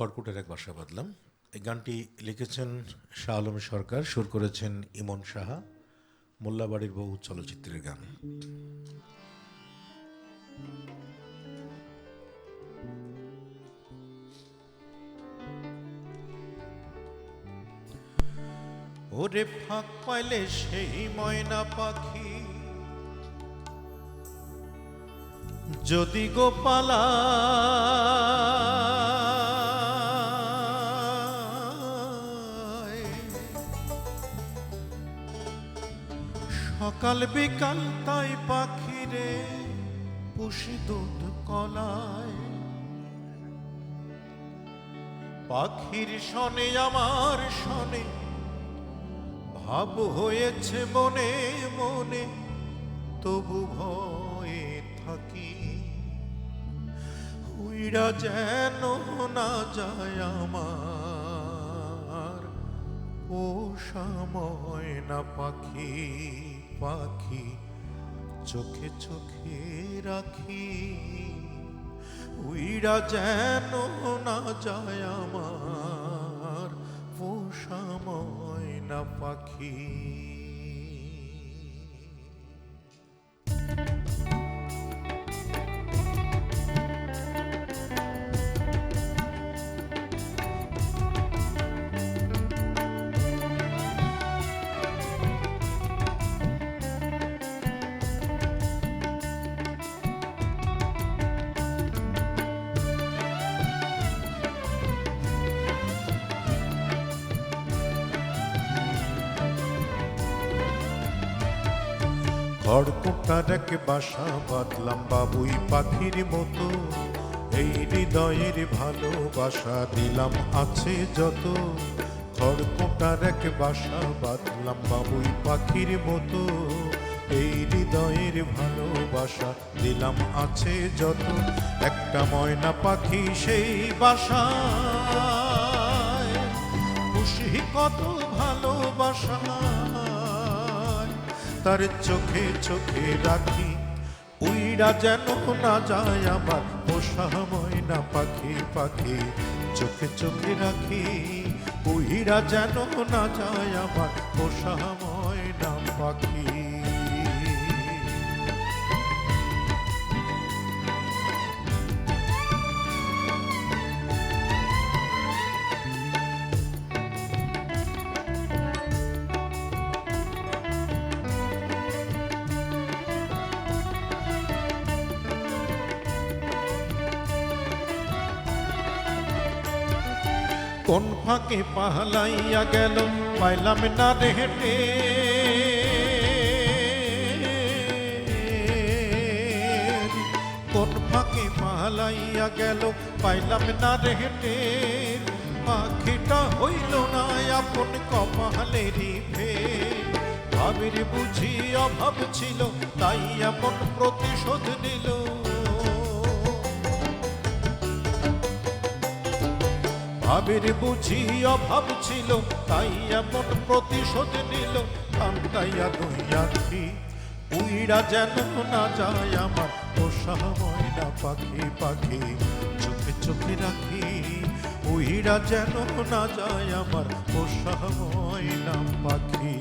খড়কুটের এক বাসা বাঁধলাম। এই গানটি লিখেছেন শাহ আলম সরকার, সুর করেছেন ইমন সাহা। মোল্লাবাড়ির বউ চলচ্চিত্রের গান। ওরে ফাঁক পাইলে সেই ময়না পাখি যদি গোপালা সকাল বিকাল তাই পাখিরে পুষি দুধ কলায়। পাখির শনে আমার শনে ভাব হয়েছে মনে মনে, তবু ভয়ে থাকি উইরা যেন না যায় আমার পোষা ময়না পাখি। পাখি চোখে চোখে রাখি উইরা যেন না যায় আমার পোষা ময়না পাখি। খড়কুটার এক বাসা বাঁধলাম বাবুই পাখির মতো, এই হৃদয়ের ভালোবাসা দিলাম আছে যত। খড়কুটার এক বাসা বাঁধলাম বাবুই পাখির মতো, এই হৃদয়ের ভালোবাসা দিলাম আছে যত। একটা ময়না পাখি সেই বাসায় খুশি কত ভালোবাসা, তার চোখে চোখে রাখি উইরা যেন না যায় আমার পোষা ময়না পাখি। পাখি চোখে চোখে রাখি উইরা যেন না যায় আমার পোষা ময়না পাখি। কোন ফাঁকে পালাইয়া গেল পাইলাম না রে হেঁটে, কোন ফাঁকে পালাইয়া গেল পাইলাম না রে হেঁটে। পাখিটা হইল না আপন কপালেরই ফের, ভাবির বুঝি অভাব ছিল তাই এমন প্রতিশোধ নিল। ভাবের বুঝি অভাব ছিল তাই এমন প্রতিশোধ নিল। কান্দাইয়া দুই আখি উইরা যেন না যায় আমার পোষা ময়না পাখি। পাখি চোখে চোখে রাখি উইরা যেন না যায় আমার পোষা ময়না পাখি।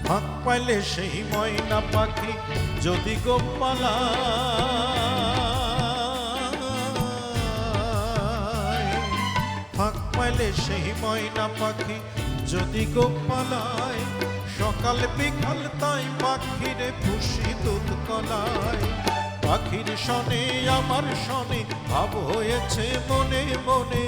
ফাঁক পাইলে সেই ময়না পাখি যদি গোপালা, ফাঁক পাইলে সেই ময়না পাখি যদি গোপালায়। সকাল বিকাল তাই পাখিরে পুষি দুধ কলায়। পাখির শনে আমার শনে ভাব হয়েছে মনে মনে,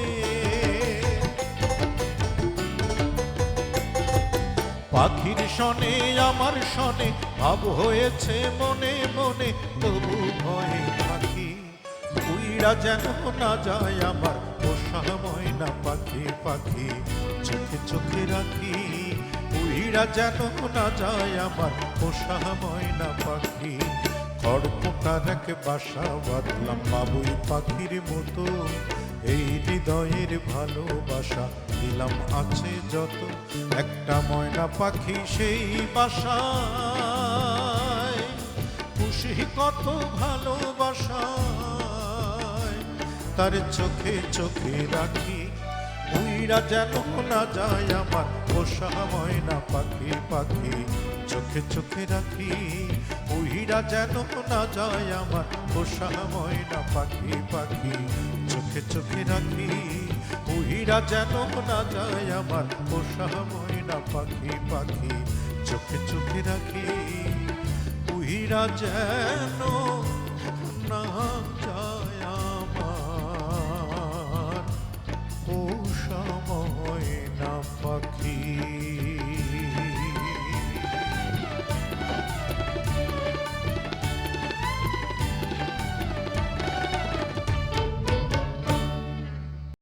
পাখির শনে আমার শনে ভাব হয়েছে মনে মনে, তবু ভয়ে থাকি উইরা যেন না যায় আমার পোষা ময়না পাখি। পাখি চোখে চোখে রাখি উইরা যেন না যায় আমার পোষা ময়না পাখি। খড়কুটার এক বাসা বাঁধলাম বাবুই পাখির মতো, এই হৃদয়ের ভালোবাসা দিলাম আছে যত, একটা ময়না পাখি সেই বাসায় খুশি কত ভালোবাসায়, তার চোখে চোখে রাখি উইরা যেন না যায় আমার পোষা ময়না পাখি পাখি। চোখে চোখে রাখি উইরা যেন না যায় আমার পোষা ময়না পাখি পাখি। চোখে চোখে রাখি উইরা যেন না যায় আমার পোষা ময়না পাখি পাখি। চোখে চোখে রাখি উইরা যেন